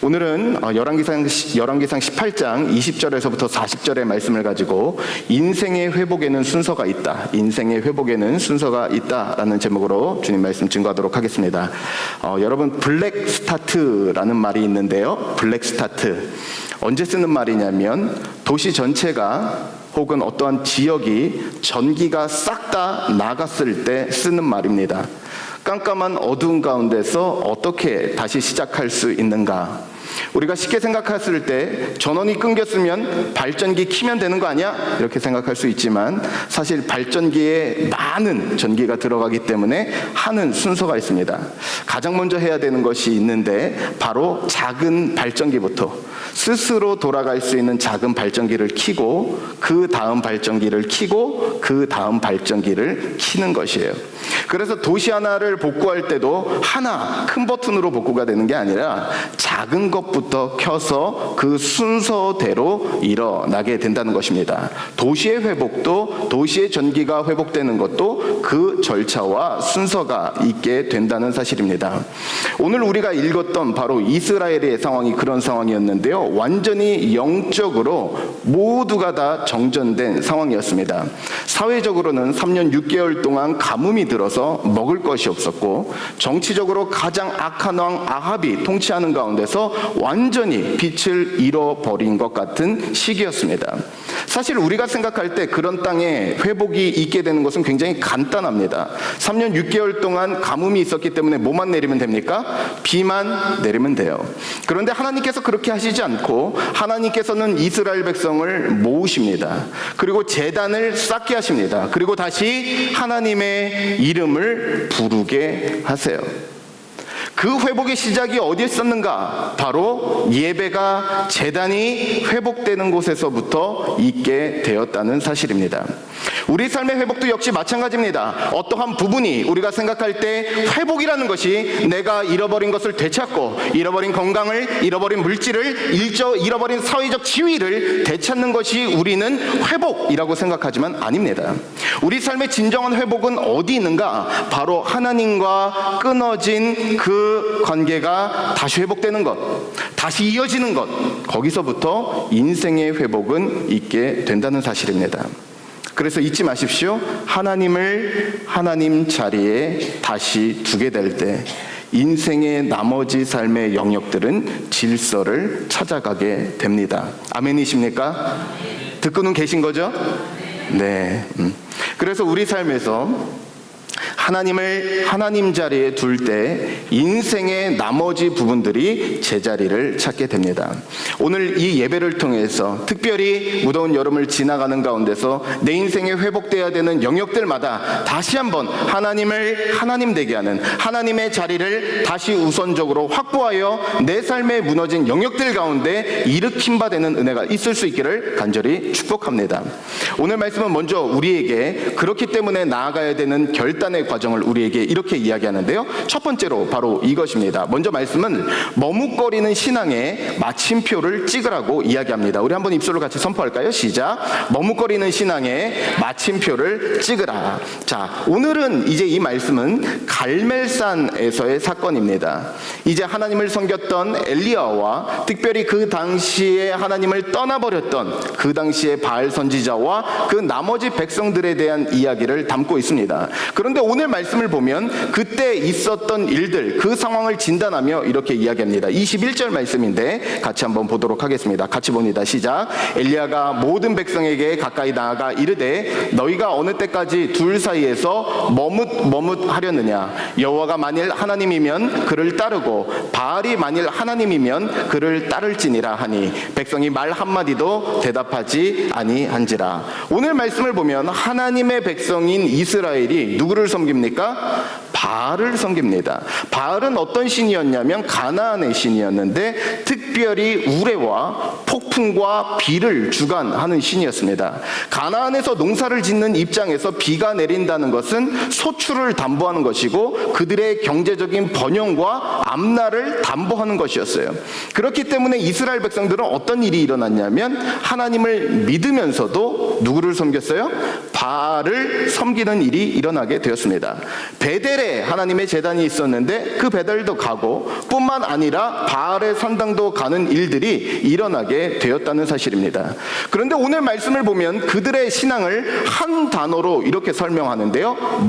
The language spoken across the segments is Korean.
오늘은 열왕기상 18장 20절에서부터 40절의 말씀을 가지고 인생의 회복에는 순서가 있다, 인생의 회복에는 순서가 있다라는 제목으로 주님 말씀 증거하도록 하겠습니다. 여러분, 블랙 스타트라는 말이 있는데요, 블랙 스타트 언제 쓰는 말이냐면 도시 전체가 혹은 어떠한 지역이 전기가 싹 다 나갔을 때 쓰는 말입니다. 깜깜한 어두운 가운데서 어떻게 다시 시작할 수 있는가? 우리가 쉽게 생각했을 때 전원이 끊겼으면 발전기 키면 되는 거 아니야? 이렇게 생각할 수 있지만 사실 발전기에 많은 전기가 들어가기 때문에 하는 순서가 있습니다. 가장 먼저 해야 되는 것이 있는데 바로 작은 발전기부터 스스로 돌아갈 수 있는 작은 발전기를 켜고 그 다음 발전기를 켜고 그 다음 발전기를 켜는 것이에요. 그래서 도시 하나를 복구할 때도 하나 큰 버튼으로 복구가 되는 게 아니라 작은 것부터 켜서 그 순서대로 일어나게 된다는 것입니다. 도시의 회복도, 도시의 전기가 회복되는 것도 그 절차와 순서가 있게 된다는 사실입니다. 오늘 우리가 읽었던 바로 이스라엘의 상황이 그런 상황이었는데요, 완전히 영적으로 모두가 다 정전된 상황이었습니다. 사회적으로는 3년 6개월 동안 가뭄이 들어서 먹을 것이 없었고, 정치적으로 가장 악한 왕 아합이 통치하는 가운데서 완전히 빛을 잃어버린 것 같은 시기였습니다. 사실 우리가 생각할 때 그런 땅에 회복이 있게 되는 것은 굉장히 간단합니다. 3년 6개월 동안 가뭄이 있었기 때문에 뭐만 내리면 됩니까? 비만 내리면 돼요. 그런데 하나님께서 그렇게 하시지 않고 하나님께서는 이스라엘 백성을 모으십니다. 그리고 제단을 쌓게 하십니다. 그리고 다시 하나님의 이름을 부르게 하세요. 그 회복의 시작이 어디에 있었는가? 바로 예배가, 제단이 회복되는 곳에서부터 있게 되었다는 사실입니다. 우리 삶의 회복도 역시 마찬가지입니다. 어떠한 부분이 우리가 생각할 때 회복이라는 것이 내가 잃어버린 것을 되찾고, 잃어버린 건강을, 잃어버린 물질을, 잃어버린 사회적 지위를 되찾는 것이 우리는 회복이라고 생각하지만 아닙니다. 우리 삶의 진정한 회복은 어디 있는가? 바로 하나님과 끊어진 그 관계가 다시 회복되는 것, 다시 이어지는 것, 거기서부터 인생의 회복은 있게 된다는 사실입니다. 그래서 잊지 마십시오. 하나님을 하나님 자리에 다시 두게 될 때 인생의 나머지 삶의 영역들은 질서를 찾아가게 됩니다. 아멘이십니까? 듣고는 계신 거죠? 네. 그래서 우리 삶에서 하나님을 하나님 자리에 둘 때 인생의 나머지 부분들이 제자리를 찾게 됩니다. 오늘 이 예배를 통해서 특별히 무더운 여름을 지나가는 가운데서 내 인생에 회복돼야 되는 영역들마다 다시 한번 하나님을 하나님 되게 하는, 하나님의 자리를 다시 우선적으로 확보하여 내 삶에 무너진 영역들 가운데 일으킴 바 되는 은혜가 있을 수 있기를 간절히 축복합니다. 오늘 말씀은 먼저 우리에게 그렇기 때문에 나아가야 되는 결단의 과정을 우리에게 이렇게 이야기하는데요, 첫 번째로 바로 이것입니다. 먼저 말씀은 머뭇거리는 신앙의 마침표를 찍으라고 이야기합니다. 우리 한번 입술로 같이 선포할까요? 시작. 머뭇거리는 신앙의 마침표를 찍으라. 자, 오늘은 이제 이 말씀은 갈멜산에서의 사건입니다. 이제 하나님을 섬겼던 엘리야와 특별히 그 당시에 하나님을 떠나버렸던 그 당시의 바알 선지자와 그 나머지 백성들에 대한 이야기를 담고 있습니다. 그런데 오늘 말씀을 보면 그때 있었던 일들, 그 상황을 진단하며 이렇게 이야기합니다. 21절 말씀인데 같이 한번 보도록 하겠습니다. 같이 봅니다. 시작. 엘리야가 모든 백성에게 가까이 나아가 이르되 너희가 어느 때까지 둘 사이에서 머뭇하려느냐? 여호와가 만일 하나님이면 그를 따르고 바알이 만일 하나님이면 그를 따를지니라 하니 백성이 말 한마디도 대답하지 아니한지라. 오늘 말씀을 보면 하나님의 백성인 이스라엘이 누구를 섬깁니까? 바알을 섬깁니다. 바알은 어떤 신이었냐면 가나안의 신이었는데 특별히 우레와 폭풍과 비를 주관하는 신이었습니다. 가나안에서 농사를 짓는 입장에서 비가 내린다는 것은 소출을 담보하는 것이고 그들의 경제적인 번영과 앞날을 담보하는 것이었어요. 그렇기 때문에 이스라엘 백성들은 어떤 일이 일어났냐면 하나님을 믿으면서도 누구를 섬겼어요? 바알을 섬기는 일이 일어나게 되었습니다. 베델에 하나님의 제단이 있었는데 그 베델도 가고 뿐만 아니라 바알의 산당도 가는 일들이 일어나게 되었다는 사실입니다. 그런데 오늘 말씀을 보면 그들의 신앙을 한 단어로 이렇게 설명하는데요.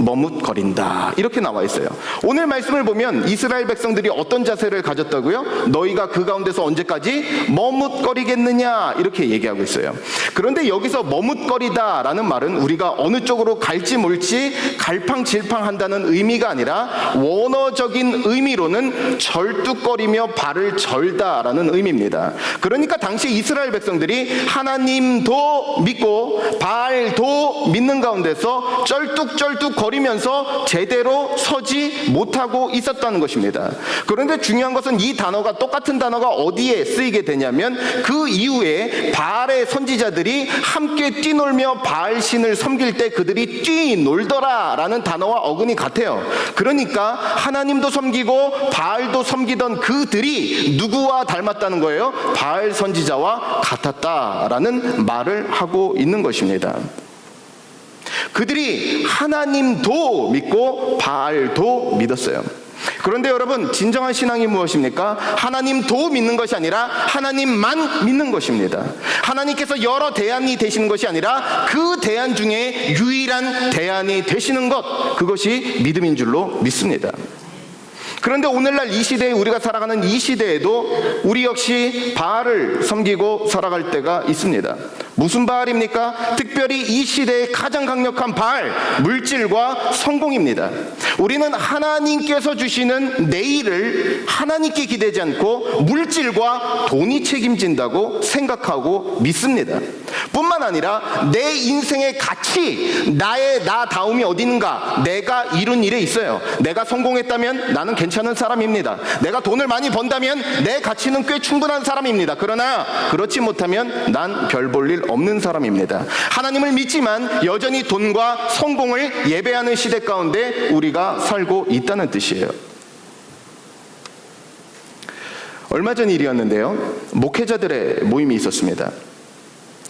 머뭇거린다 이렇게 나와 있어요. 오늘 말씀을 보면 이스라엘 백성들이 어떤 자세를 가졌다고요? 너희가 그 가운데서 언제까지 머뭇거리겠느냐 이렇게 얘기하고 있어요. 그런데 여기서 머뭇거리다라는 말은 우리가 어느 쪽으로 갈지 몰지 갈팡질팡한다는 의미가 아니라 원어적인 의미로는 절뚝거리며 발을 절다라는 의미입니다. 그러니까 당시 이스라엘 백성들이 하나님도 믿고 바알도 믿는 가운데서 쩔뚝쩔뚝 거리면서 제대로 서지 못하고 있었다는 것입니다. 그런데 중요한 것은 이 단어가 똑같은 단어가 어디에 쓰이게 되냐면 그 이후에 바알의 선지자들이 함께 뛰놀며 바알 신을 섬길 때 그들이 뛰놀더라 라는 단어와 어근이 같아요. 그러니까 하나님도 섬기고 바알도 섬기던 그들이 누구와 닮았다는 거예요? 바알 선지자와 같았다라는 말을 하고 있는 것입니다. 그들이 하나님도 믿고 바알도 믿었어요. 그런데 여러분, 진정한 신앙이 무엇입니까? 하나님도 믿는 것이 아니라 하나님만 믿는 것입니다. 하나님께서 여러 대안이 되시는 것이 아니라 그 대안 중에 유일한 대안이 되시는 것, 그것이 믿음인 줄로 믿습니다. 그런데 오늘날 이 시대에, 우리가 살아가는 이 시대에도 우리 역시 바알을 섬기고 살아갈 때가 있습니다. 무슨 바알입니까? 특별히 이 시대의 가장 강력한 바알, 물질과 성공입니다. 우리는 하나님께서 주시는 내일을 하나님께 기대지 않고 물질과 돈이 책임진다고 생각하고 믿습니다. 뿐만 아니라 내 인생의 가치, 나다움이 어디 있는가? 내가 이룬 일에 있어요. 내가 성공했다면 나는 괜찮은 사람입니다. 내가 돈을 많이 번다면 내 가치는 꽤 충분한 사람입니다. 그러나 그렇지 못하면 난 별 볼 일 없는 사람입니다. 하나님을 믿지만 여전히 돈과 성공을 예배하는 시대 가운데 우리가 살고 있다는 뜻이에요. 얼마 전 일이었는데요. 목회자들의 모임이 있었습니다.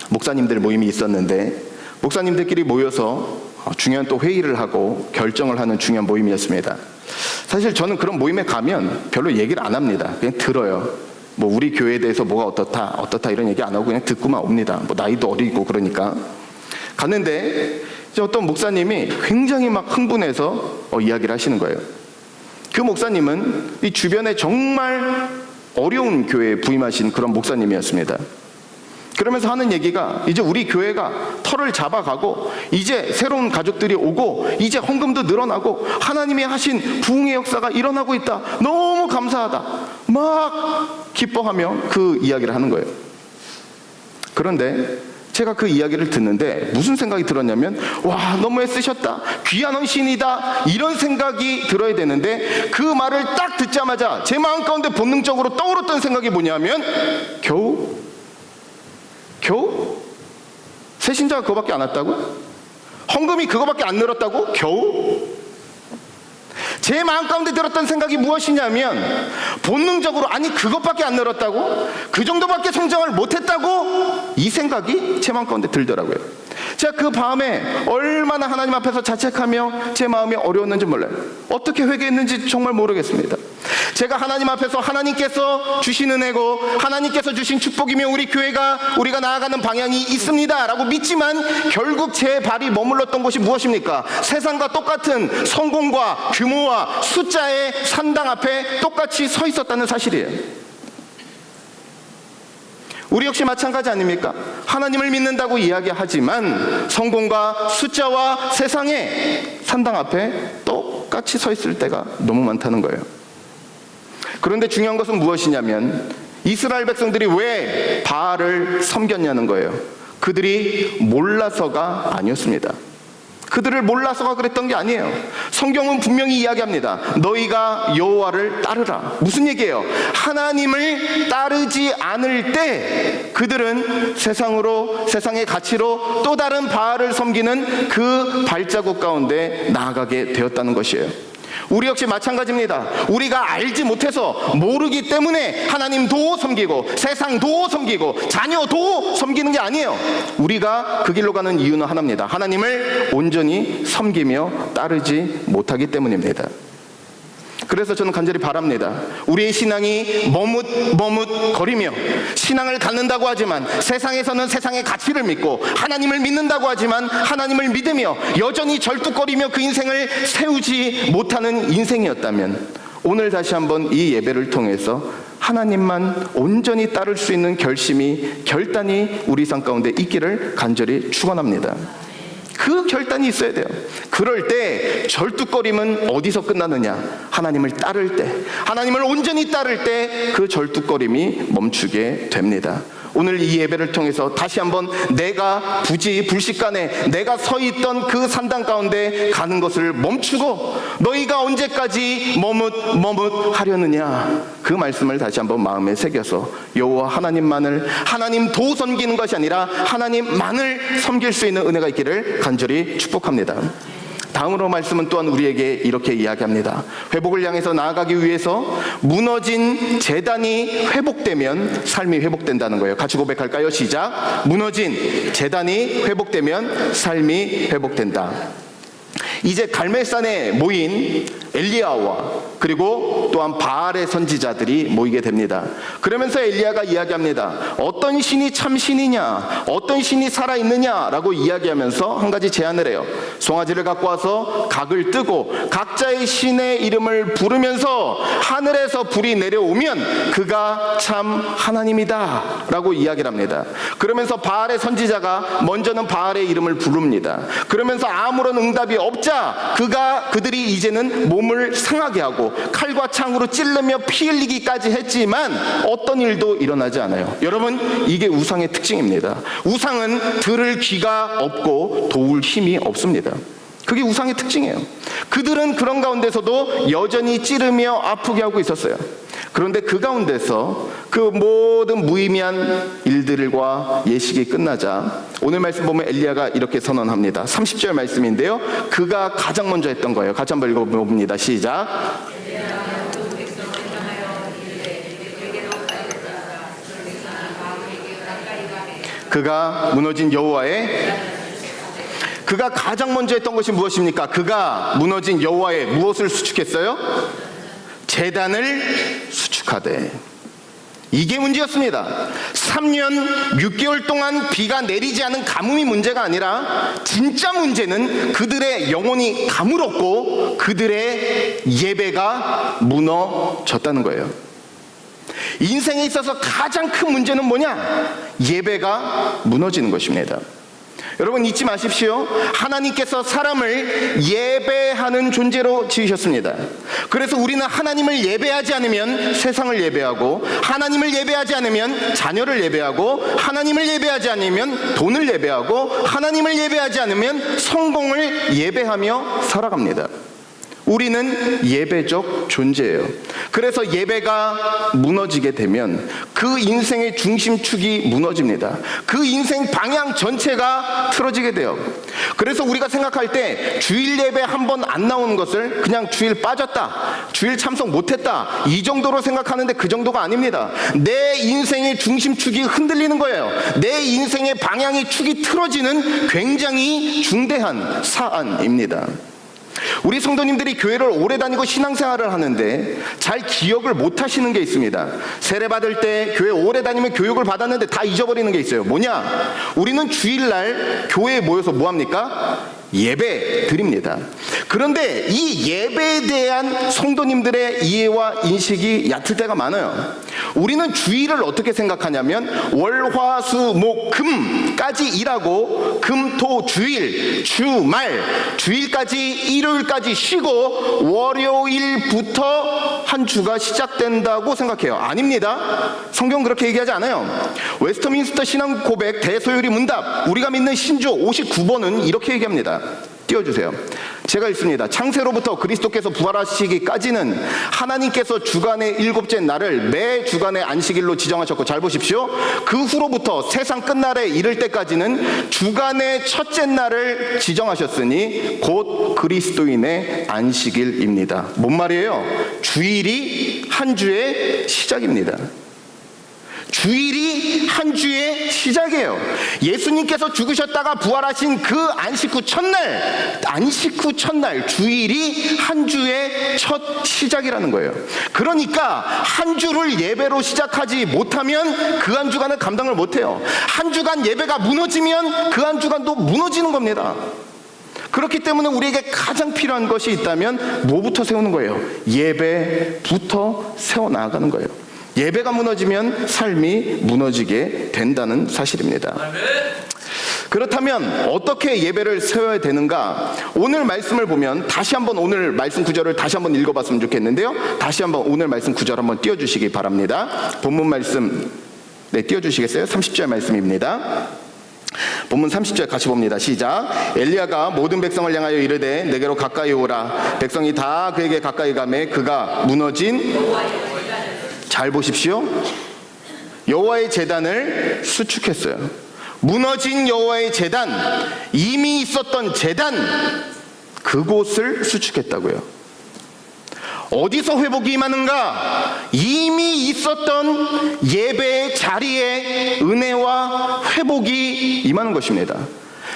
목사님들 모임이 있었는데 목사님들끼리 모여서 중요한 또 회의를 하고 결정을 하는 중요한 모임이었습니다. 사실 저는 그런 모임에 가면 별로 얘기를 안 합니다. 그냥 들어요. 뭐 우리 교회에 대해서 뭐가 어떻다 이런 얘기 안 하고 그냥 듣고만 옵니다. 뭐 나이도 어리고 그러니까. 갔는데 이제 어떤 목사님이 굉장히 막 흥분해서 이야기를 하시는 거예요. 그 목사님은 이 주변에 정말 어려운 교회에 부임하신 그런 목사님이었습니다. 그러면서 하는 얘기가 이제 우리 교회가 털을 잡아가고 이제 새로운 가족들이 오고 이제 헌금도 늘어나고 하나님이 하신 부흥의 역사가 일어나고 있다. 너무 감사하다. 막 기뻐하며 그 이야기를 하는 거예요. 그런데 제가 그 이야기를 듣는데 무슨 생각이 들었냐면, 와, 너무 애쓰셨다, 귀한 헌신이다, 이런 생각이 들어야 되는데 그 말을 딱 듣자마자 제 마음 가운데 본능적으로 떠오르던 생각이 뭐냐면, 겨우 새신자가 그거밖에 안 왔다고? 헌금이 그거밖에 안 늘었다고? 겨우? 제 마음 가운데 들었던 생각이 무엇이냐면, 본능적으로 아니 그것밖에 안 늘었다고? 그 정도밖에 성장을 못했다고? 이 생각이 제 마음 가운데 들더라고요. 제가 그 밤에 얼마나 하나님 앞에서 자책하며 제 마음이 어려웠는지 몰라요. 어떻게 회개했는지 정말 모르겠습니다. 제가 하나님 앞에서 하나님께서 주신 은혜고 하나님께서 주신 축복이며 우리가 나아가는 방향이 있습니다 라고 믿지만 결국 제 발이 머물렀던 곳이 무엇입니까? 세상과 똑같은 성공과 규모와 숫자의 산당 앞에 똑같이 서 있었다는 사실이에요. 우리 역시 마찬가지 아닙니까? 하나님을 믿는다고 이야기하지만 성공과 숫자와 세상의 산당 앞에 똑같이 서 있을 때가 너무 많다는 거예요. 그런데 중요한 것은 무엇이냐면, 이스라엘 백성들이 왜 바알을 섬겼냐는 거예요. 그들이 몰라서가 아니었습니다. 그들을 몰라서가 그랬던 게 아니에요. 성경은 분명히 이야기합니다. 너희가 여호와를 따르라. 무슨 얘기예요? 하나님을 따르지 않을 때 그들은 세상의 가치로 또 다른 바알을 섬기는 그 발자국 가운데 나아가게 되었다는 것이에요. 우리 역시 마찬가지입니다. 우리가 알지 못해서 모르기 때문에 하나님도 섬기고 세상도 섬기고 자녀도 섬기는 게 아니에요. 우리가 그 길로 가는 이유는 하나입니다. 하나님을 온전히 섬기며 따르지 못하기 때문입니다. 그래서 저는 간절히 바랍니다. 우리의 신앙이 머뭇거리며 신앙을 갖는다고 하지만 세상에서는 세상의 가치를 믿고 하나님을 믿는다고 하지만 하나님을 믿으며 여전히 절뚝거리며 그 인생을 세우지 못하는 인생이었다면 오늘 다시 한번 이 예배를 통해서 하나님만 온전히 따를 수 있는 결단이 우리 삶 가운데 있기를 간절히 축원합니다. 그 결단이 있어야 돼요. 그럴 때 절뚝거림은 어디서 끝나느냐? 하나님을 따를 때, 하나님을 온전히 따를 때 그 절뚝거림이 멈추게 됩니다. 오늘 이 예배를 통해서 다시 한번 내가 불식간에 내가 서 있던 그 산당 가운데 가는 것을 멈추고 너희가 언제까지 머뭇하려느냐, 그 말씀을 다시 한번 마음에 새겨서 여호와 하나님도 섬기는 것이 아니라 하나님만을 섬길 수 있는 은혜가 있기를 간절히 축복합니다. 다음으로 말씀은 또한 우리에게 이렇게 이야기합니다. 회복을 향해서 나아가기 위해서 무너진 제단이 회복되면 삶이 회복된다는 거예요. 같이 고백할까요? 시작. 무너진 제단이 회복되면 삶이 회복된다. 이제 갈멜산에 모인 엘리야와 그리고 또한 바알의 선지자들이 모이게 됩니다. 그러면서 엘리야가 이야기합니다. 어떤 신이 참 신이냐, 어떤 신이 살아있느냐라고 이야기하면서 한 가지 제안을 해요. 송아지를 갖고 와서 각을 뜨고 각자의 신의 이름을 부르면서 하늘에서 불이 내려오면 그가 참 하나님이다 라고 이야기를 합니다. 그러면서 바알의 선지자가 먼저는 바알의 이름을 부릅니다. 그러면서 아무런 응답이 없자 그들이 이제는 몸을 상하게 하고 칼과 창으로 찌르며 피 흘리기까지 했지만 어떤 일도 일어나지 않아요. 여러분, 이게 우상의 특징입니다. 우상은 들을 귀가 없고 도울 힘이 없습니다. 그게 우상의 특징이에요. 그들은 그런 가운데서도 여전히 찌르며 아프게 하고 있었어요. 그런데 그 가운데서 그 모든 무의미한 일들과 예식이 끝나자 오늘 말씀 보면 엘리야가 이렇게 선언합니다. 30절 말씀인데요, 그가 가장 먼저 했던 거예요. 같이 한번 읽어봅니다. 시작. 그가 무너진 그가 가장 먼저 했던 것이 무엇입니까? 그가 무너진 여호와의 무엇을 수축했어요? 제단을 수축하되. 이게 문제였습니다. 3년 6개월 동안 비가 내리지 않은 가뭄이 문제가 아니라 진짜 문제는 그들의 영혼이 가물었고 그들의 예배가 무너졌다는 거예요. 인생에 있어서 가장 큰 문제는 뭐냐? 예배가 무너지는 것입니다. 여러분, 잊지 마십시오. 하나님께서 사람을 예배하는 존재로 지으셨습니다. 그래서 우리는 하나님을 예배하지 않으면 세상을 예배하고, 하나님을 예배하지 않으면 자녀를 예배하고, 하나님을 예배하지 않으면 돈을 예배하고, 하나님을 예배하지 않으면 성공을 예배하며 살아갑니다. 우리는 예배적 존재예요. 그래서 예배가 무너지게 되면 그 인생의 중심축이 무너집니다. 그 인생 방향 전체가 틀어지게 돼요. 그래서 우리가 생각할 때 주일 예배 한 번 안 나오는 것을 그냥 주일 빠졌다, 주일 참석 못했다, 이 정도로 생각하는데 그 정도가 아닙니다. 내 인생의 중심축이 흔들리는 거예요. 내 인생의 방향의 축이 틀어지는 굉장히 중대한 사안입니다. 우리 성도님들이 교회를 오래 다니고 신앙생활을 하는데 잘 기억을 못 하시는 게 있습니다. 세례 받을 때 교회 오래 다니면 교육을 받았는데 다 잊어버리는 게 있어요. 뭐냐? 우리는 주일날 교회에 모여서 뭐합니까? 예배 드립니다. 그런데 이 예배에 대한 성도님들의 이해와 인식이 얕을 때가 많아요. 우리는 주일을 어떻게 생각하냐면 월화수목 금까지 일하고 금토 주일 주말 주일까지 일요일까지 쉬고 월요일부터 한 주가 시작된다고 생각해요. 아닙니다. 성경 그렇게 얘기하지 않아요. 웨스트민스터 신앙 고백 대소요리 문답 우리가 믿는 신조 59번은 이렇게 얘기합니다. 띄워주세요. 제가 읽습니다. 창세로부터 그리스도께서 부활하시기까지는 하나님께서 주간의 일곱째 날을 매 주간의 안식일로 지정하셨고, 잘 보십시오. 그 후로부터 세상 끝날에 이를 때까지는 주간의 첫째 날을 지정하셨으니 곧 그리스도인의 안식일입니다. 뭔 말이에요? 주일이 한 주의 시작입니다. 주일이 한 주의 시작이에요. 예수님께서 죽으셨다가 부활하신 그 안식 후 첫날 주일이 한 주의 첫 시작이라는 거예요. 그러니까 한 주를 예배로 시작하지 못하면 그 한 주간을 감당을 못해요. 한 주간 예배가 무너지면 그 한 주간도 무너지는 겁니다. 그렇기 때문에 우리에게 가장 필요한 것이 있다면 뭐부터 세우는 거예요? 예배부터 세워나가는 거예요. 예배가 무너지면 삶이 무너지게 된다는 사실입니다. 그렇다면 어떻게 예배를 세워야 되는가? 오늘 말씀을 보면 다시 한번 오늘 말씀 구절을 다시 한번 읽어봤으면 좋겠는데요. 다시 한번 오늘 말씀 구절 한번 띄워주시기 바랍니다. 본문 말씀 띄워주시겠어요? 30절 말씀입니다. 본문 30절 같이 봅니다. 시작. 엘리야가 모든 백성을 향하여 이르되 내게로 가까이 오라. 백성이 다 그에게 가까이 가매 그가 무너진, 잘 보십시오. 여호와의 제단을 수축했어요. 무너진 여호와의 제단, 이미 있었던 제단, 그곳을 수축했다고요. 어디서 회복이 임하는가? 이미 있었던 예배의 자리에 은혜와 회복이 임하는 것입니다.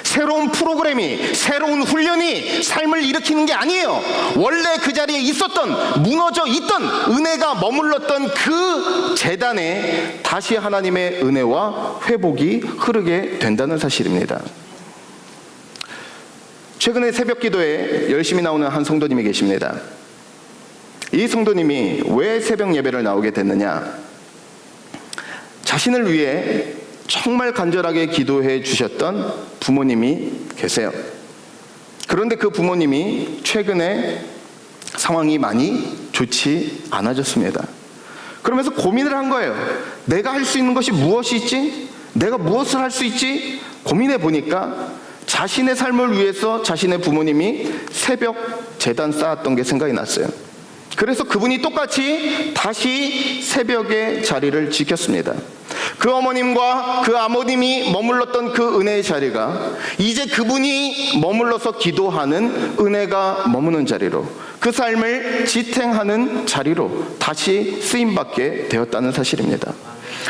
새로운 프로그램이, 새로운 훈련이 삶을 일으키는 게 아니에요. 원래 그 자리에 있었던, 무너져 있던, 은혜가 머물렀던 그 제단에 다시 하나님의 은혜와 회복이 흐르게 된다는 사실입니다. 최근에 새벽 기도에 열심히 나오는 한 성도님이 계십니다. 이 성도님이 왜 새벽 예배를 나오게 됐느냐? 자신을 위해 정말 간절하게 기도해 주셨던 부모님이 계세요. 그런데 그 부모님이 최근에 상황이 많이 좋지 않아졌습니다. 그러면서 고민을 한 거예요. 내가 할 수 있는 것이 무엇이 있지? 내가 무엇을 할 수 있지? 고민해 보니까 자신의 삶을 위해서 자신의 부모님이 새벽 제단 쌓았던 게 생각이 났어요. 그래서 그분이 똑같이 다시 새벽의 자리를 지켰습니다. 그 어머님과 그 아버님이 머물렀던 그 은혜의 자리가 이제 그분이 머물러서 기도하는 은혜가 머무는 자리로, 그 삶을 지탱하는 자리로 다시 쓰임받게 되었다는 사실입니다.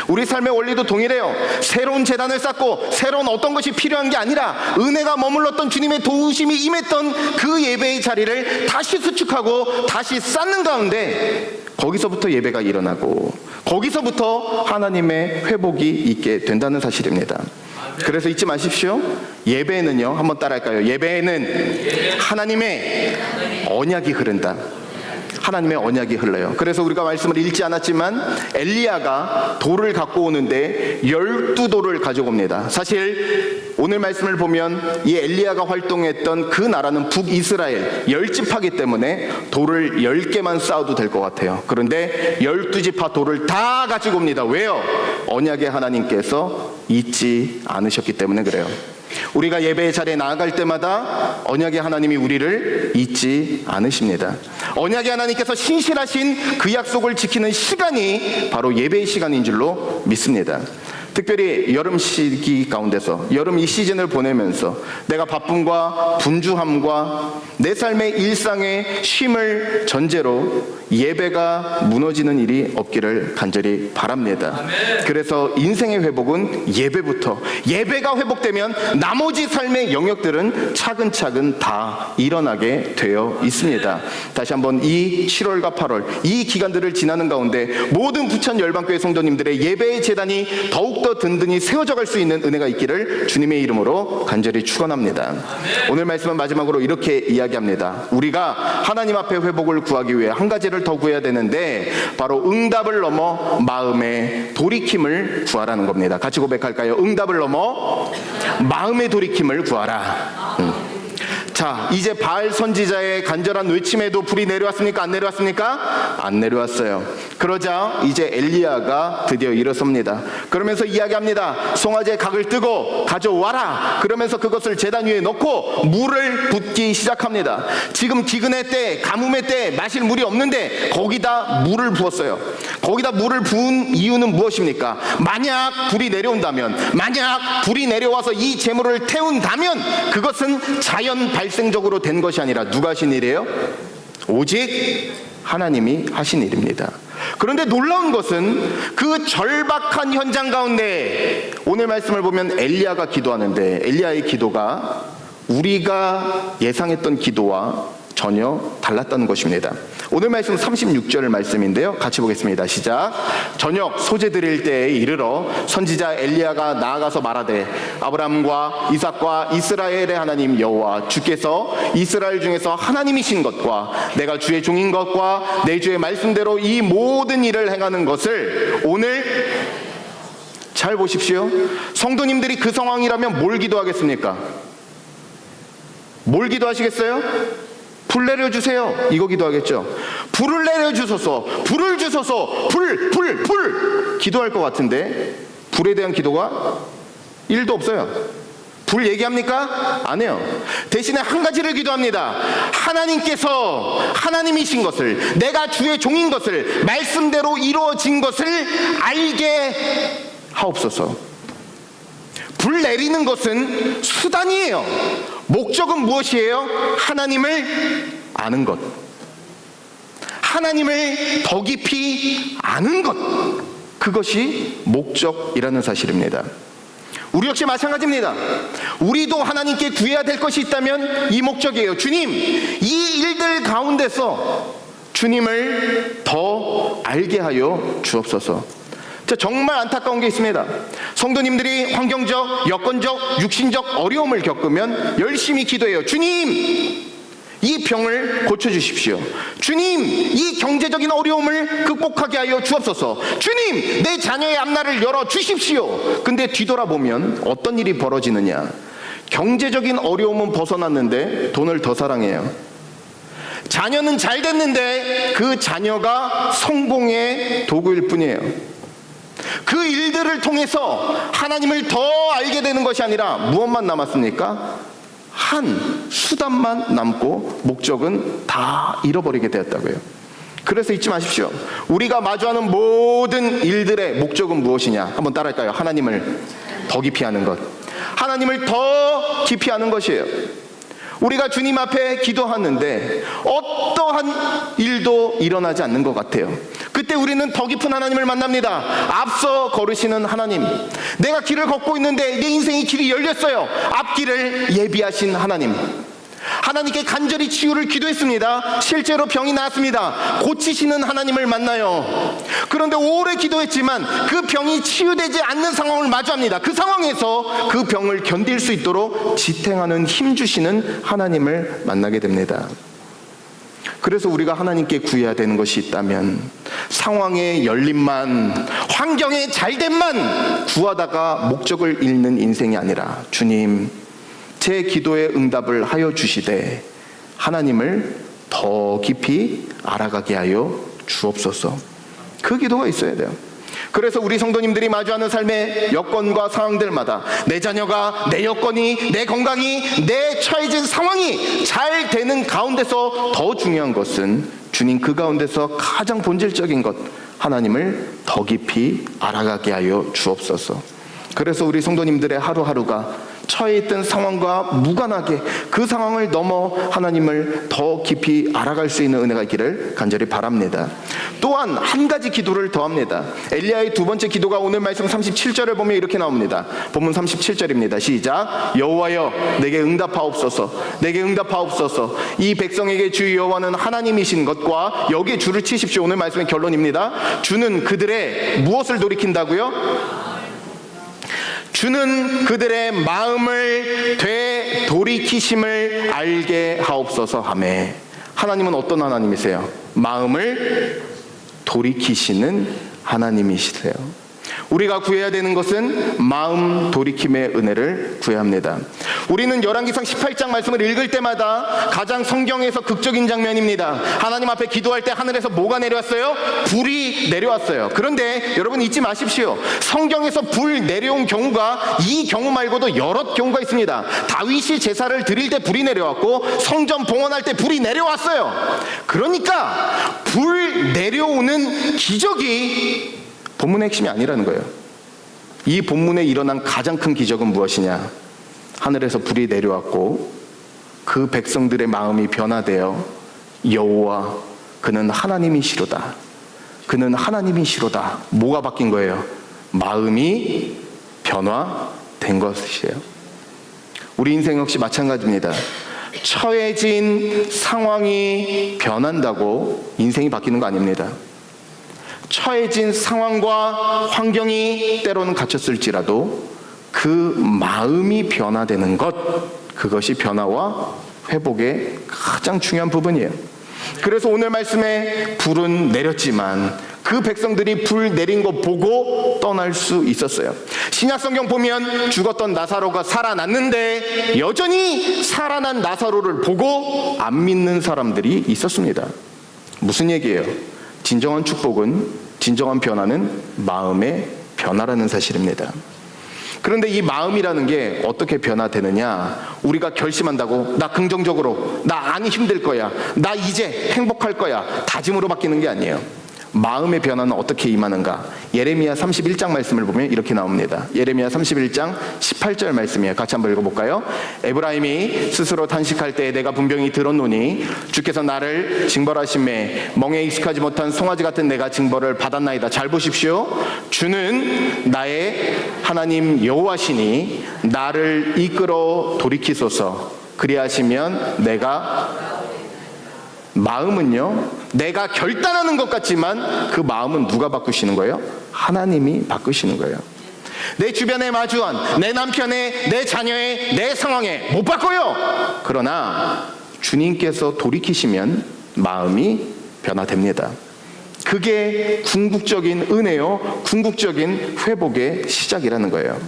우리 삶의 원리도 동일해요. 새로운 재단을 쌓고 새로운 어떤 것이 필요한 게 아니라 은혜가 머물렀던 주님의 도우심이 임했던 그 예배의 자리를 다시 수축하고 다시 쌓는 가운데 거기서부터 예배가 일어나고 거기서부터 하나님의 회복이 있게 된다는 사실입니다. 그래서 잊지 마십시오. 예배에는요, 한번 따라할까요? 예배에는 하나님의 언약이 흐른다. 하나님의 언약이 흘러요. 그래서 우리가 말씀을 읽지 않았지만 엘리야가 돌을 갖고 오는데 12돌을 가져옵니다. 사실 오늘 말씀을 보면 이 엘리야가 활동했던 그 나라는 북이스라엘 10지파이기 때문에 돌을 10개만 쌓아도 될 것 같아요. 그런데 12지파 돌을 다 가지고 옵니다. 왜요? 언약의 하나님께서 잊지 않으셨기 때문에 그래요. 우리가 예배의 자리에 나아갈 때마다 언약의 하나님이 우리를 잊지 않으십니다. 언약의 하나님께서 신실하신 그 약속을 지키는 시간이 바로 예배의 시간인 줄로 믿습니다. 특별히 여름 시기 가운데서, 여름 이 시즌을 보내면서 내가 바쁨과 분주함과 내 삶의 일상의 쉼을 전제로 예배가 무너지는 일이 없기를 간절히 바랍니다. 그래서 인생의 회복은 예배부터, 예배가 회복되면 나머지 삶의 영역들은 차근차근 다 일어나게 되어 있습니다. 다시 한번 이 7월과 8월 이 기간들을 지나는 가운데 모든 부천 열방교회 성도님들의 예배의 제단이 더욱더 든든히 세워져 갈 수 있는 은혜가 있기를 주님의 이름으로 간절히 축원합니다. 오늘 말씀은 마지막으로 이렇게 이야기합니다. 우리가 하나님 앞에 회복을 구하기 위해 한 가지를 더 구해야 되는데 바로 응답을 넘어 마음의 돌이킴을 구하라는 겁니다. 같이 고백할까요? 응답을 넘어 마음의 돌이킴을 구하라. 자, 이제 바알 선지자의 간절한 외침에도 불이 내려왔습니까? 안 내려왔습니까? 안 내려왔어요. 그러자 이제 엘리야가 드디어 일어섭니다. 그러면서 이야기합니다. 송아지의 각을 뜨고 가져와라. 그러면서 그것을 제단 위에 넣고 물을 붓기 시작합니다. 지금 기근의 때, 가뭄의 때 마실 물이 없는데 거기다 물을 부었어요. 거기다 물을 부은 이유는 무엇입니까? 만약 불이 내려온다면, 만약 불이 내려와서 이 재물을 태운다면 그것은 자연 발생적으로 된 것이 아니라 누가 하신 일이에요? 오직 하나님이 하신 일입니다. 그런데 놀라운 것은 그 절박한 현장 가운데 오늘 말씀을 보면 엘리야가 기도하는데 엘리야의 기도가 우리가 예상했던 기도와 전혀 달랐다는 것입니다. 오늘 말씀 36절 말씀인데요. 같이 보겠습니다. 시작. 저녁 소재 드릴 때에 이르러 선지자 엘리야가 나아가서 말하되 아브라함과 이삭과 이스라엘의 하나님 여호와 주께서 이스라엘 중에서 하나님이신 것과 내가 주의 종인 것과 내 주의 말씀대로 이 모든 일을 행하는 것을 오늘 잘 보십시오. 성도님들이 그 상황이라면 뭘 기도하겠습니까? 뭘 기도하시겠어요? 불 내려주세요. 이거 기도하겠죠. 불을 내려주소서, 불을 주소서, 불 기도할 것 같은데 불에 대한 기도가 1도 없어요. 불 얘기합니까? 안 해요. 대신에 한 가지를 기도합니다. 하나님께서 하나님이신 것을, 내가 주의 종인 것을, 말씀대로 이루어진 것을 알게 하옵소서. 불 내리는 것은 수단이에요. 목적은 무엇이에요? 하나님을 아는 것. 하나님을 더 깊이 아는 것. 그것이 목적이라는 사실입니다. 우리 역시 마찬가지입니다. 우리도 하나님께 구해야 될 것이 있다면 이 목적이에요. 주님, 이 일들 가운데서 주님을 더 알게 하여 주옵소서. 정말 안타까운 게 있습니다. 성도님들이 환경적, 여건적, 육신적 어려움을 겪으면 열심히 기도해요. 주님, 이 병을 고쳐주십시오. 주님, 이 경제적인 어려움을 극복하게 하여 주옵소서. 주님, 내 자녀의 앞날을 열어주십시오. 근데 뒤돌아보면 어떤 일이 벌어지느냐. 경제적인 어려움은 벗어났는데 돈을 더 사랑해요. 자녀는 잘 됐는데 그 자녀가 성공의 도구일 뿐이에요. 그 일들을 통해서 하나님을 더 알게 되는 것이 아니라 무엇만 남았습니까? 한 수단만 남고 목적은 다 잃어버리게 되었다고요. 그래서 잊지 마십시오. 우리가 마주하는 모든 일들의 목적은 무엇이냐? 한번 따라할까요? 하나님을 더 깊이 아는 것. 하나님을 더 깊이 아는 것이에요. 우리가 주님 앞에 기도하는데 어떠한 일도 일어나지 않는 것 같아요. 그때 우리는 더 깊은 하나님을 만납니다. 앞서 걸으시는 하나님. 내가 길을 걷고 있는데 내 인생의 길이 열렸어요. 앞길을 예비하신 하나님. 하나님께 간절히 치유를 기도했습니다. 실제로 병이 나았습니다. 고치시는 하나님을 만나요. 그런데 오래 기도했지만 그 병이 치유되지 않는 상황을 마주합니다. 그 상황에서 그 병을 견딜 수 있도록 지탱하는 힘 주시는 하나님을 만나게 됩니다. 그래서 우리가 하나님께 구해야 되는 것이 있다면 상황의 열림만, 환경의 잘됨만 구하다가 목적을 잃는 인생이 아니라 주님, 제 기도에 응답을 하여 주시되 하나님을 더 깊이 알아가게 하여 주옵소서. 그 기도가 있어야 돼요. 그래서 우리 성도님들이 마주하는 삶의 여건과 상황들마다 내 자녀가, 내 여건이, 내 건강이, 내 처해진 상황이 잘 되는 가운데서 더 중요한 것은 주님 그 가운데서 가장 본질적인 것, 하나님을 더 깊이 알아가게 하여 주옵소서. 그래서 우리 성도님들의 하루하루가 처해 있던 상황과 무관하게 그 상황을 넘어 하나님을 더 깊이 알아갈 수 있는 은혜가 있기를 간절히 바랍니다. 또한 한 가지 기도를 더합니다. 엘리야의 두 번째 기도가 오늘 말씀 37절을 보면 이렇게 나옵니다. 본문 37절입니다. 시작. 여호와여 내게 응답하옵소서. 내게 응답하옵소서. 이 백성에게 주 여호와는 하나님이신 것과 여기에 줄을 치십시오. 오늘 말씀의 결론입니다. 주는 그들의 무엇을 돌이킨다고요? 주는 그들의 마음을 되돌이키심을 알게 하옵소서 하매. 하나님은 어떤 하나님이세요? 마음을 돌이키시는 하나님이시세요. 우리가 구해야 되는 것은 마음 돌이킴의 은혜를 구해야 합니다. 우리는 열왕기상 18장 말씀을 읽을 때마다 가장 성경에서 극적인 장면입니다. 하나님 앞에 기도할 때 하늘에서 뭐가 내려왔어요? 불이 내려왔어요. 그런데 여러분 잊지 마십시오. 성경에서 불 내려온 경우가 이 경우 말고도 여러 경우가 있습니다. 다윗이 제사를 드릴 때 불이 내려왔고 성전 봉헌할 때 불이 내려왔어요. 그러니까 불 내려오는 기적이 본문의 핵심이 아니라는 거예요. 이 본문에 일어난 가장 큰 기적은 무엇이냐? 하늘에서 불이 내려왔고 그 백성들의 마음이 변화되어 여호와 그는 하나님이시로다. 그는 하나님이시로다. 뭐가 바뀐 거예요? 마음이 변화된 것이에요. 우리 인생 역시 마찬가지입니다. 처해진 상황이 변한다고 인생이 바뀌는 거 아닙니다. 처해진 상황과 환경이 때로는 갇혔을지라도 그 마음이 변화되는 것, 그것이 변화와 회복의 가장 중요한 부분이에요. 그래서 오늘 말씀에 불은 내렸지만 그 백성들이 불 내린 거 보고 떠날 수 있었어요. 신약성경 보면 죽었던 나사로가 살아났는데 여전히 살아난 나사로를 보고 안 믿는 사람들이 있었습니다. 무슨 얘기예요? 진정한 축복은, 진정한 변화는 마음의 변화라는 사실입니다. 그런데 이 마음이라는 게 어떻게 변화되느냐? 우리가 결심한다고 나 긍정적으로, 나 안 힘들 거야, 나 이제 행복할 거야 다짐으로 바뀌는 게 아니에요. 마음의 변화는 어떻게 임하는가? 예레미야 31장 말씀을 보면 이렇게 나옵니다. 예레미야 31장 18절 말씀이에요. 같이 한번 읽어볼까요? 에브라임이 스스로 탄식할 때 내가 분명히 들었노니 주께서 나를 징벌하심에 멍에 익숙하지 못한 송아지 같은 내가 징벌을 받았나이다. 잘 보십시오. 주는 나의 하나님 여호와시니 나를 이끌어 돌이키소서. 그리하시면 내가, 마음은요, 내가 결단하는 것 같지만 그 마음은 누가 바꾸시는 거예요? 하나님이 바꾸시는 거예요. 내 주변에 마주한 내 남편의, 내 자녀의, 내 상황에 못 바꿔요. 그러나 주님께서 돌이키시면 마음이 변화됩니다. 그게 궁극적인 은혜요, 궁극적인 회복의 시작이라는 거예요.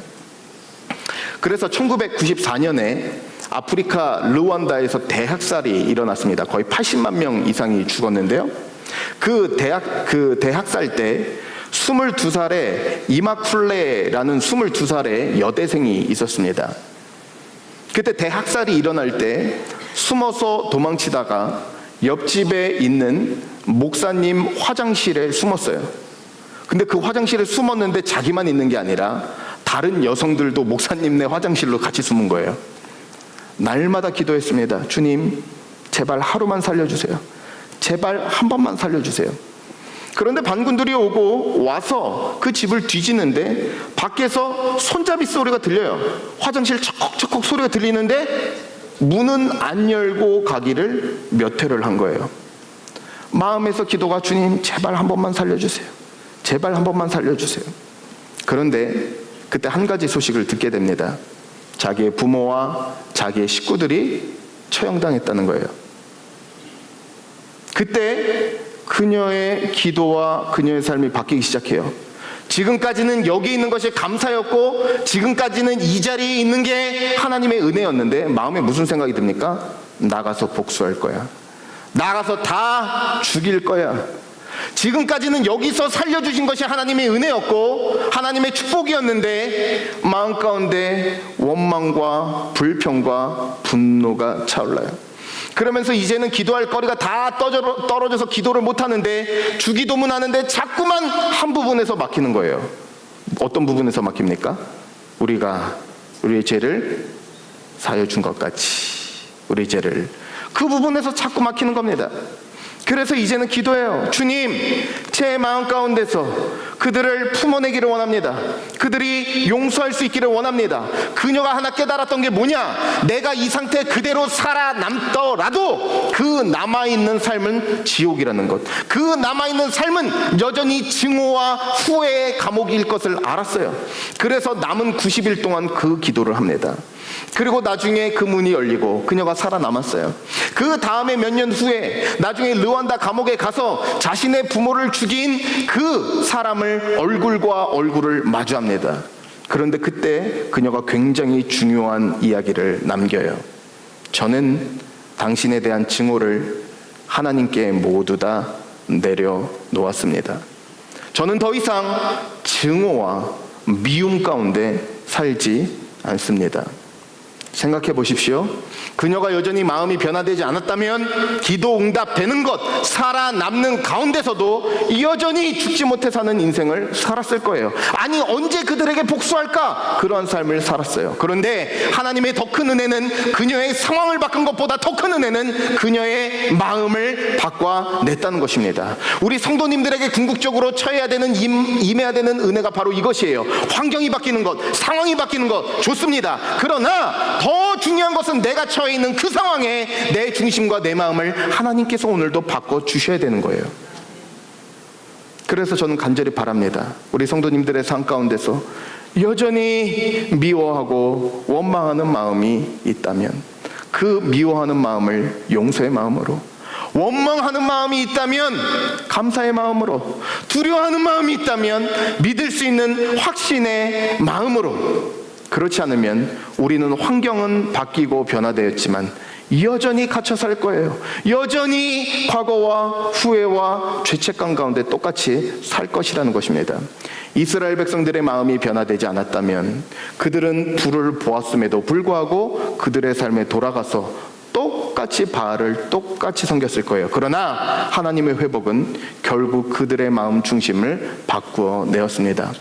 그래서 1994년에 아프리카 르완다에서 대학살이 일어났습니다. 거의 80만 명 이상이 죽었는데요. 그 대학살 때 22살의 이마쿨레라는 22살의 여대생이 있었습니다. 그때 대학살이 일어날 때 숨어서 도망치다가 옆집에 있는 목사님 화장실에 숨었어요. 근데 그 화장실에 숨었는데 자기만 있는 게 아니라 다른 여성들도 목사님네 화장실로 같이 숨은 거예요. 날마다 기도했습니다. 주님, 제발 하루만 살려주세요. 제발 한 번만 살려주세요. 그런데 반군들이 오고 와서 그 집을 뒤지는데 밖에서 손잡이 소리가 들려요. 화장실 척척 소리가 들리는데 문은 안 열고 가기를 몇 회를 한 거예요. 마음에서 기도가 주님, 제발 한 번만 살려주세요. 제발 한 번만 살려주세요. 그런데 그때 한 가지 소식을 듣게 됩니다. 자기의 부모와 자기의 식구들이 처형당했다는 거예요. 그때 그녀의 기도와 그녀의 삶이 바뀌기 시작해요. 지금까지는 여기 있는 것이 감사였고 지금까지는 이 자리에 있는 게 하나님의 은혜였는데 마음에 무슨 생각이 듭니까? 나가서 복수할 거야. 나가서 다 죽일 거야. 지금까지는 여기서 살려주신 것이 하나님의 은혜였고 하나님의 축복이었는데 마음 가운데 원망과 불평과 분노가 차올라요. 그러면서 이제는 기도할 거리가 다 떨어져서 기도를 못하는데 주기도문 하는데 자꾸만 한 부분에서 막히는 거예요. 어떤 부분에서 막힙니까? 우리가 우리의 죄를 사여준 것 같이 우리의 죄를, 그 부분에서 자꾸 막히는 겁니다. 그래서 이제는 기도해요. 주님, 제 마음 가운데서 그들을 품어내기를 원합니다. 그들이 용서할 수 있기를 원합니다. 그녀가 하나 깨달았던 게 뭐냐? 내가 이 상태 그대로 살아남더라도 그 남아있는 삶은 지옥이라는 것, 그 남아있는 삶은 여전히 증오와 후회의 감옥일 것을 알았어요. 그래서 남은 90일 동안 그 기도를 합니다. 그리고 나중에 그 문이 열리고 그녀가 살아남았어요. 그 다음에 몇 년 후에 나중에 르완다 감옥에 가서 자신의 부모를 죽인 그 사람을 정말 얼굴과 얼굴을 마주합니다. 그런데 그때 그녀가 굉장히 중요한 이야기를 남겨요. 저는 당신에 대한 증오를 하나님께 모두 다 내려놓았습니다. 저는 더 이상 증오와 미움 가운데 살지 않습니다. 생각해 보십시오. 그녀가 여전히 마음이 변화되지 않았다면 기도 응답되는 것, 살아남는 가운데서도 여전히 죽지 못해 사는 인생을 살았을 거예요. 아니, 언제 그들에게 복수할까? 그러한 삶을 살았어요. 그런데 하나님의 더 큰 은혜는 그녀의 상황을 바꾼 것보다 더 큰 은혜는 그녀의 마음을 바꿔냈다는 것입니다. 우리 성도님들에게 궁극적으로 처해야 되는, 임해야 되는 은혜가 바로 이것이에요. 환경이 바뀌는 것, 상황이 바뀌는 것 좋습니다. 그러나 더 중요한 것은 내가 처해 있는 그 상황에 내 중심과 내 마음을 하나님께서 오늘도 바꿔주셔야 되는 거예요. 그래서 저는 간절히 바랍니다. 우리 성도님들의 삶 가운데서 여전히 미워하고 원망하는 마음이 있다면 그 미워하는 마음을 용서의 마음으로, 원망하는 마음이 있다면 감사의 마음으로, 두려워하는 마음이 있다면 믿을 수 있는 확신의 마음으로, 그렇지 않으면 우리는 환경은 바뀌고 변화되었지만 여전히 갇혀 살 거예요. 여전히 과거와 후회와 죄책감 가운데 똑같이 살 것이라는 것입니다. 이스라엘 백성들의 마음이 변화되지 않았다면 그들은 불을 보았음에도 불구하고 그들의 삶에 돌아가서 똑같이 바알을 똑같이 섬겼을 거예요. 그러나 하나님의 회복은 결국 그들의 마음 중심을 바꾸어 내었습니다.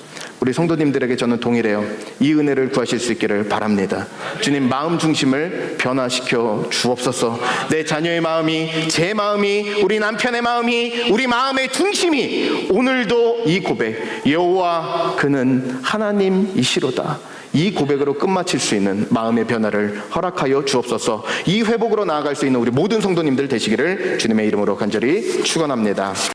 우리 성도님들에게 저는 동일해요. 이 은혜를 구하실 수 있기를 바랍니다. 주님, 마음 중심을 변화시켜 주옵소서. 내 자녀의 마음이, 제 마음이, 우리 남편의 마음이, 우리 마음의 중심이 오늘도 이 고백, 여호와 그는 하나님이시로다, 이 고백으로 끝마칠 수 있는 마음의 변화를 허락하여 주옵소서. 이 회복으로 나아갈 수 있는 우리 모든 성도님들 되시기를 주님의 이름으로 간절히 축원합니다.